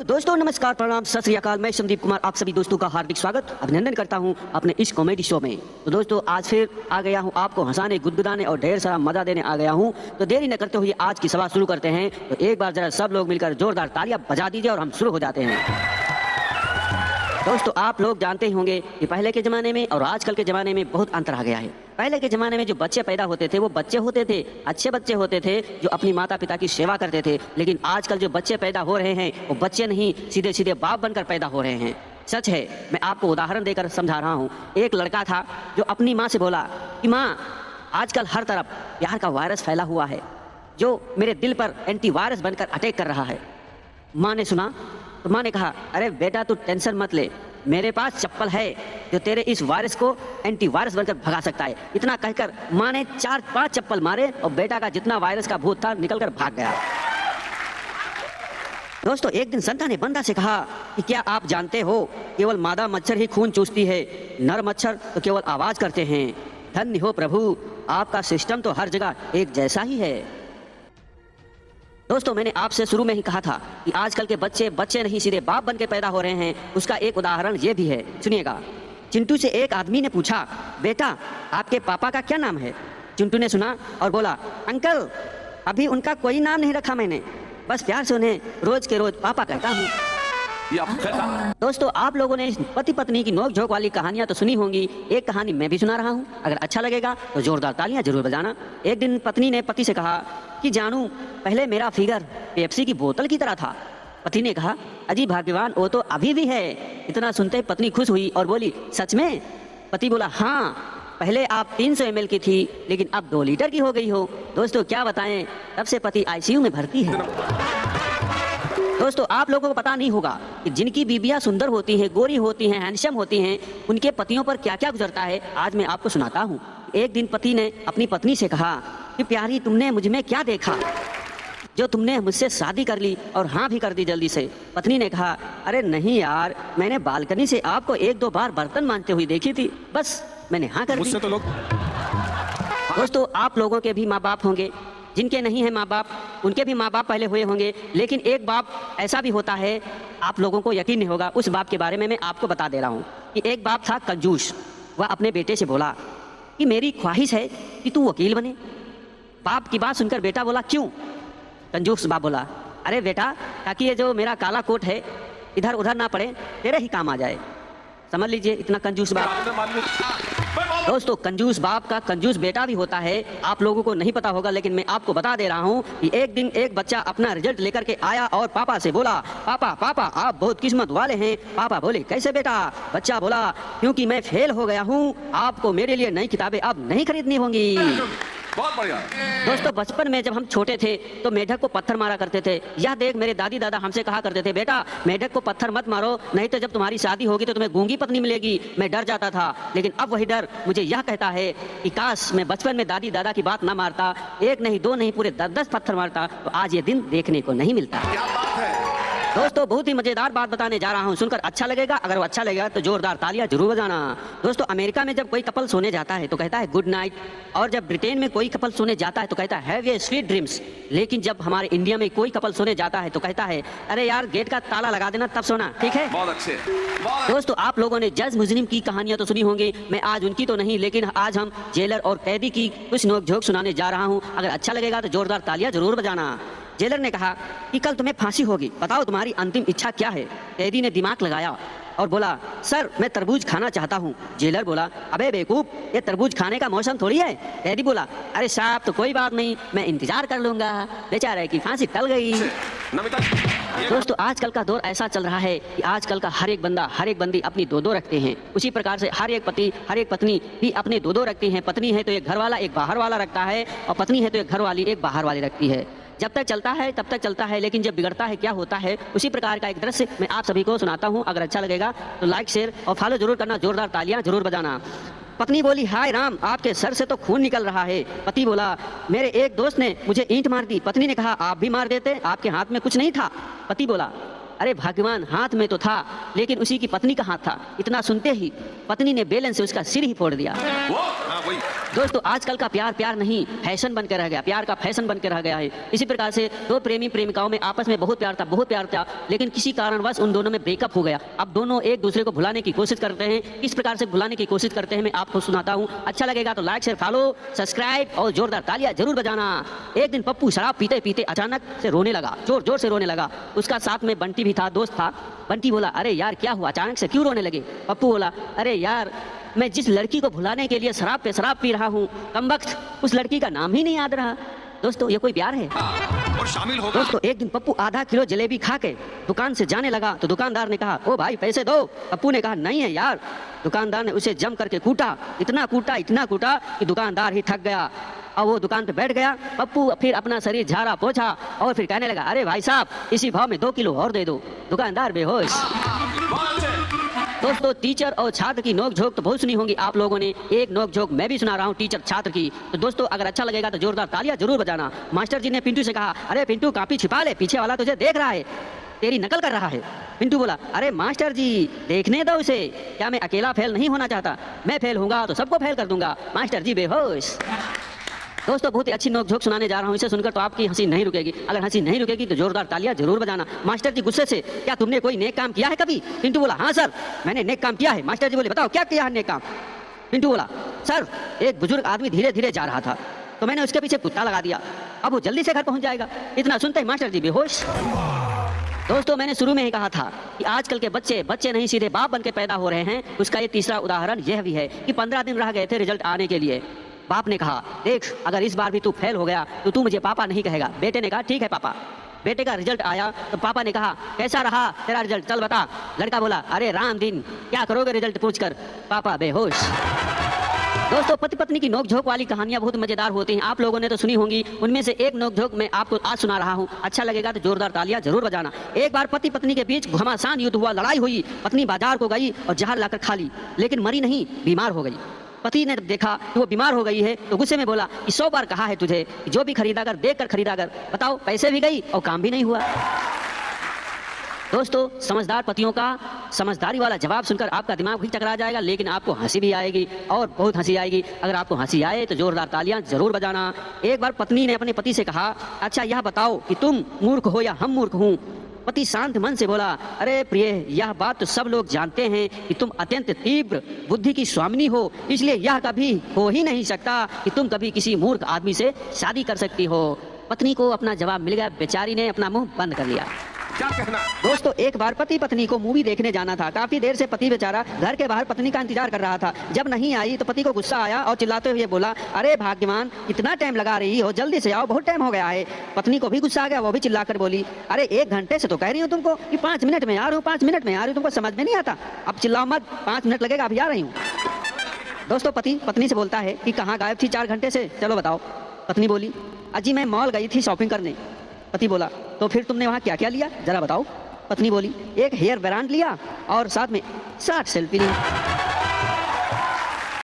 दोस्तों नमस्कार, प्रणाम, सत श्री अकाल। मैं संदीप कुमार आप सभी दोस्तों का हार्दिक स्वागत अभिनंदन करता हूं अपने इस कॉमेडी शो में। तो दोस्तों आज फिर आ गया हूं आपको हंसाने, गुदगुदाने और ढेर सारा मजा देने आ गया हूं। तो देरी न करते हुए आज की सभा शुरू करते हैं। तो एक बार जरा सब लोग मिलकर जोरदार तालियां बजा दीजिए और हम शुरू हो जाते हैं। दोस्तों आप लोग जानते ही होंगे कि पहले के ज़माने में और आजकल के ज़माने में बहुत अंतर आ गया है। पहले के ज़माने में जो बच्चे पैदा होते थे वो बच्चे होते थे, अच्छे बच्चे होते थे जो अपनी माता पिता की सेवा करते थे। लेकिन आजकल जो बच्चे पैदा हो रहे हैं वो बच्चे नहीं, सीधे सीधे बाप बनकर पैदा हो रहे हैं। सच है, मैं आपको उदाहरण देकर समझा रहा हूँ। एक लड़का था जो अपनी माँ से बोला कि माँ, आजकल हर तरफ प्यार का वायरस फैला हुआ है जो मेरे दिल पर एंटीवायरस बनकर अटैक कर रहा है। माँ ने सुना तो माँ ने कहा, अरे बेटा तू टेंशन मत ले, मेरे पास चप्पल है जो तेरे इस वायरस को एंटीवायरस बनकर भगा सकता है। इतना कहकर माँ ने 4-5 चप्पल मारे और बेटा का जितना वायरस का भूत था निकलकर भाग गया। दोस्तों एक दिन संता ने बंदा से कहा कि क्या आप जानते हो केवल मादा मच्छर ही खून चूसती है, नर मच्छर तो केवल आवाज करते हैं। धन्य हो प्रभु, आपका सिस्टम तो हर जगह एक जैसा ही है। दोस्तों मैंने आपसे शुरू में ही कहा था कि आजकल के बच्चे नहीं सीधे बाप बन के पैदा हो रहे हैं। उसका एक उदाहरण ये भी है, सुनिएगा। चिंटू से एक आदमी ने पूछा, बेटा आपके पापा का क्या नाम है? चिंटू ने सुना और बोला, अंकल अभी उनका कोई नाम नहीं रखा मैंने, बस प्यार से उन्हें रोज के रोज पापा कहता हूँ। दोस्तों आप लोगों ने पति पत्नी की नोक झोंक वाली कहानियां तो सुनी होंगी। एक कहानी मैं भी सुना रहा हूं, अगर अच्छा लगेगा तो जोरदार तालियां जरूर बजाना। एक दिन पत्नी ने पति से कहा कि जानू, पहले मेरा फिगर पेप्सी की बोतल की तरह था। पति ने कहा, अजी भाग्यवान, वो तो अभी भी है। इतना सुनते पत्नी खुश हुई और बोली, सच में? पति बोला, हाँ, पहले आप 300 ml की थी लेकिन अब 2 लीटर की हो गई हो। दोस्तों क्या बताएं, तब से पति ICU में भर्ती है। दोस्तों आप लोगों को पता नहीं होगा कि जिनकी बीबियां सुंदर होती हैं, गोरी होती हैं, हैंडसम होती हैं, उनके पतियों पर क्या क्या गुजरता है आज मैं आपको सुनाता हूँ। एक दिन पति ने अपनी पत्नी से कहा कि प्यारी, तुमने मुझ में क्या देखा जो तुमने मुझसे शादी कर ली और हाँ भी कर दी जल्दी से? पत्नी ने कहा, अरे नहीं यार, मैंने बालकनी से आपको 1-2 बार बर्तन मांजते हुए देखी थी, बस मैंने हाँ कर दी। दोस्तों आप लोगों के भी माँ बाप होंगे, जिनके नहीं है माँ बाप उनके भी माँ बाप पहले हुए होंगे। लेकिन एक बाप ऐसा भी होता है, आप लोगों को यकीन नहीं होगा, उस बाप के बारे में मैं आपको बता दे रहा हूँ कि एक बाप था कंजूस। वह अपने बेटे से बोला कि मेरी ख्वाहिश है कि तू वकील बने। बाप की बात सुनकर बेटा बोला, क्यों? कंजूस बाप बोला, अरे बेटा, ताकि ये जो मेरा काला कोट है इधर उधर ना पड़े, तेरे ही काम आ जाए। समझ लीजिए, इतना कंजूस बाप। दोस्तों कंजूस बाप का कंजूस बेटा भी होता है, आप लोगों को नहीं पता होगा लेकिन मैं आपको बता दे रहा हूँ कि एक दिन एक बच्चा अपना रिजल्ट लेकर के आया और पापा से बोला, पापा पापा आप बहुत किस्मत वाले हैं। पापा बोले, कैसे बेटा? बच्चा बोला, क्योंकि मैं फेल हो गया हूँ, आपको मेरे लिए नई किताबें अब नहीं खरीदनी होंगी। बहुत बढ़िया। दोस्तों बचपन में जब हम छोटे थे तो मेढक को पत्थर मारा करते थे। यह देख मेरे दादी दादा हमसे कहा करते थे, बेटा मेढक को पत्थर मत मारो, नहीं तो जब तुम्हारी शादी होगी तो तुम्हें गूंगी पत्नी मिलेगी। मैं डर जाता था, लेकिन अब वही डर मुझे यह कहता है कि काश मैं बचपन में दादी दादा की बात ना मारता, 1 नहीं 2 नहीं पूरे 10-10 पत्थर मारता, तो आज ये दिन देखने को नहीं मिलता। क्या बात है। दोस्तों बहुत ही मजेदार बात बताने जा रहा हूँ, सुनकर अच्छा लगेगा। अगर वो अच्छा लगेगा तो जोरदार तालियां जरूर बजाना। दोस्तों अमेरिका में जब कोई कपल सोने जाता है तो कहता है गुड नाइट, और जब ब्रिटेन में कोई कपल सोने जाता है तो कहता है हैव ए स्वीट ड्रीम्स। लेकिन जब हमारे इंडिया में कोई कपल सोने जाता है तो कहता है, अरे यार गेट का ताला लगा देना तब सोना, ठीक है? बहुत अच्छे। दोस्तों आप लोगों ने जज मुजरिम की कहानियां तो सुनी होंगी, मैं आज उनकी तो नहीं, लेकिन आज हम जेलर और कैदी की कुछ नोक-झोंक सुनाने जा रहा हूँ। अगर अच्छा लगेगा तो जोरदार तालियां जरूर बजाना। जेलर ने कहा कि कल तुम्हें फांसी होगी, बताओ तुम्हारी अंतिम इच्छा क्या है? कैदी ने दिमाग लगाया और बोला, सर मैं तरबूज खाना चाहता हूँ। जेलर बोला, अबे बेवकूफ, ये तरबूज खाने का मौसम थोड़ी है। कैदी बोला, अरे साहब तो कोई बात नहीं, मैं इंतजार कर लूंगा। बेचारे की फांसी टल गई। दोस्तों आजकल का दौर ऐसा चल रहा है कि आजकल का हर एक बंदा हर एक बंदी अपनी 2-2 रखते हैं। उसी प्रकार से हर एक पति हर एक पत्नी भी अपने 2-2 रखती हैं। पत्नी है तो एक घर वाला एक बाहर वाला रखता है, और पत्नी है तो एक घर वाली एक बाहर वाली रखती है। जब तक चलता है तब तक चलता है, लेकिन जब बिगड़ता है क्या होता है, उसी प्रकार का एक दृश्य मैं आप सभी को सुनाता हूँ। अगर अच्छा लगेगा तो लाइक शेयर और फॉलो जरूर करना, जोरदार तालियां जरूर बजाना। पत्नी बोली, हाय राम, आपके सर से तो खून निकल रहा है। पति बोला, मेरे एक दोस्त ने मुझे ईंट मार दी। पत्नी ने कहा, आप भी मार देते, आपके हाथ में कुछ नहीं था। पति बोला, अरे भाग्यवान, हाथ में तो था लेकिन उसी की पत्नी का हाथ था। इतना सुनते ही पत्नी ने बेलन से उसका सिर ही फोड़ दिया। वही। दोस्तों आजकल का प्यार प्यार नहीं फैशन बन के रह गया, प्यार का फैशन बन के रह गया है। इसी प्रकार से दो प्रेमी प्रेमिकाओं में आपस में बहुत प्यार था, लेकिन किसी कारणवश उन दोनों में ब्रेकअप हो गया। अब दोनों एक दूसरे को भुलाने की कोशिश करते हैं। किस प्रकार से भुलाने की कोशिश करते हैं मैं आपको सुनाता हूँ। अच्छा लगेगा तो लाइक शेयर फॉलो सब्सक्राइब और जोरदार तालियां जरूर बजाना। एक दिन पप्पू शराब पीते पीते अचानक से रोने लगा, जोर जोर से रोने लगा। उसका साथ में बंटी भी था, दोस्त था। बंटी बोला, अरे यार क्या हुआ, अचानक से क्यों रोने लगे? पप्पू बोला, अरे यार मैं जिस लड़की को भुलाने के लिए शराब पे शराब पी रहा हूँ, कमबख्त उस लड़की का नाम ही नहीं याद रहा। दोस्तों ये कोई प्यार है? और शामिल होगा। दोस्तों एक दिन पप्पू आधा किलो जलेबी खा के दुकान से जाने लगा तो दुकानदार ने कहा, ओ भाई पैसे दो। पप्पू ने कहा, नहीं है यार। दुकानदार ने उसे जम करके कूटा, इतना कूटा कि दुकानदार ही थक गया और वो दुकान पे बैठ गया। पप्पू फिर अपना शरीर झाड़ा पोछा और फिर कहने लगा, अरे भाई साहब इसी भाव में 2 किलो और दे दो। दुकानदार बेहोश। दोस्तों टीचर और छात्र की नोक झोंक तो बहुत सुनी होंगी आप लोगों ने। एक नोक झोंक मैं भी सुना रहा हूँ टीचर छात्र की। तो दोस्तों अगर अच्छा लगेगा तो जोरदार तालियां जरूर बजाना। मास्टर जी ने पिंटू से कहा, अरे पिंटू कॉपी छिपा ले, पीछे वाला तुझे देख रहा है, तेरी नकल कर रहा है। पिंटू बोला, अरे मास्टर जी देखने दो उसे, क्या मैं अकेला फेल नहीं होना चाहता? मैं फेल होऊंगा तो सबको फेल कर दूंगा। मास्टर जी बेहोश। दोस्तों बहुत ही अच्छी नोक झोंक सुनाने जा रहा हूँ, इसे सुनकर तो आपकी हंसी नहीं रुकेगी। अगर हंसी नहीं रुकेगी तो जोरदार तालियां जरूर बजाना। मास्टर जी गुस्से से, क्या तुमने कोई नेक काम किया है कभी? पिंटू बोला, हाँ सर मैंने नेक काम किया है। मास्टर जी बोले, बताओ क्या किया है नेक काम? पिंटू बोला, सर एक बुजुर्ग आदमी धीरे धीरे जा रहा था तो मैंने उसके पीछे कुत्ता लगा दिया, अब वो जल्दी से घर पहुंच जाएगा। इतना सुनते ही मास्टर जी बेहोश। दोस्तों मैंने शुरू में ही कहा था कि आजकल के बच्चे नहीं सीधे बाप बन के पैदा हो रहे हैं। उसका ये तीसरा उदाहरण यह भी है कि 15 दिन रह गए थे रिजल्ट आने के लिए। बाप ने कहा, देख अगर इस बार भी तू फेल हो गया तो तू मुझे पापा नहीं कहेगा। बेटे ने कहा, ठीक है पापा। बेटे का रिजल्ट आया तो पापा ने कहा, कैसा रहा तेरा रिजल्ट, चल बता। लड़का बोला, अरे राम दिन क्या करोगे रिजल्ट पूछकर? पापा बेहोश। दोस्तों पति पत्नी की नोक झोंक वाली कहानियां बहुत मजेदार होती हैं, आप लोगों ने तो सुनी होंगी। उनमें से एक नोक झोंक मैं आपको आज सुना रहा हूं। अच्छा लगेगा तो जोरदार तालियां जरूर बजाना। एक बार पति पत्नी के बीच घमासान युद्ध हुआ, लड़ाई हुई। पत्नी बाजार को गई और जहर लाकर खा ली, लेकिन मरी नहीं, बीमार हो गई। पति ने देखा कि वो बीमार हो गई है तो गुस्से में बोला कि 100 बार कहा है तुझे कि जो भी खरीदा कर देख कर खरीदा कर। बताओ पैसे भी गई और काम भी नहीं हुआ। दोस्तों समझदार पतियों का समझदारी वाला जवाब सुनकर आपका दिमाग भी चकरा जाएगा, लेकिन आपको हंसी भी आएगी और बहुत हंसी आएगी। अगर आपको हंसी आए तो जोरदार तालियां जरूर बजाना। एक बार पत्नी ने अपने पति से कहा, अच्छा यह बताओ कि तुम मूर्ख हो या हम मूर्ख हूँ? पति शांत मन से बोला, अरे प्रिय यह बात तो सब लोग जानते हैं कि तुम अत्यंत तीव्र बुद्धि की स्वामिनी हो, इसलिए यह कभी हो ही नहीं सकता कि तुम कभी किसी मूर्ख आदमी से शादी कर सकती हो। पत्नी को अपना जवाब मिल गया, बेचारी ने अपना मुंह बंद कर लिया। क्या कहना? दोस्तों एक बार पति पत्नी को मूवी देखने जाना था। काफी देर से पति बेचारा घर के बाहर पत्नी का इंतजार कर रहा था। जब नहीं आई तो पति को गुस्सा आया और चिल्लाते हुए बोला, अरे भाग्यवान कितना टाइम लगा रही हो, जल्दी से आओ, बहुत टाइम हो गया है। पत्नी को भी गुस्सा आ गया, वो भी चिल्लाकर बोली, अरे 1 घंटे से तो कह रही हूँ तुमको कि 5 मिनट में आ रही हूँ, 5 मिनट में आ रही हूँ, तुमको समझ में नहीं आता? अब चिल्लाओ मत, 5 मिनट लगेगा, अभी आ रही हूँ। दोस्तों पति पत्नी से बोलता है कि कहाँ गायब थी 4 घंटे से, चलो बताओ। पत्नी बोली, अजी मैं मॉल गई थी शॉपिंग करने। पति बोला, तो फिर तुमने वहाँ क्या क्या लिया जरा बताओ। पत्नी बोली, एक हेयर ब्रांड लिया और साथ में 60 सेल्फी ली।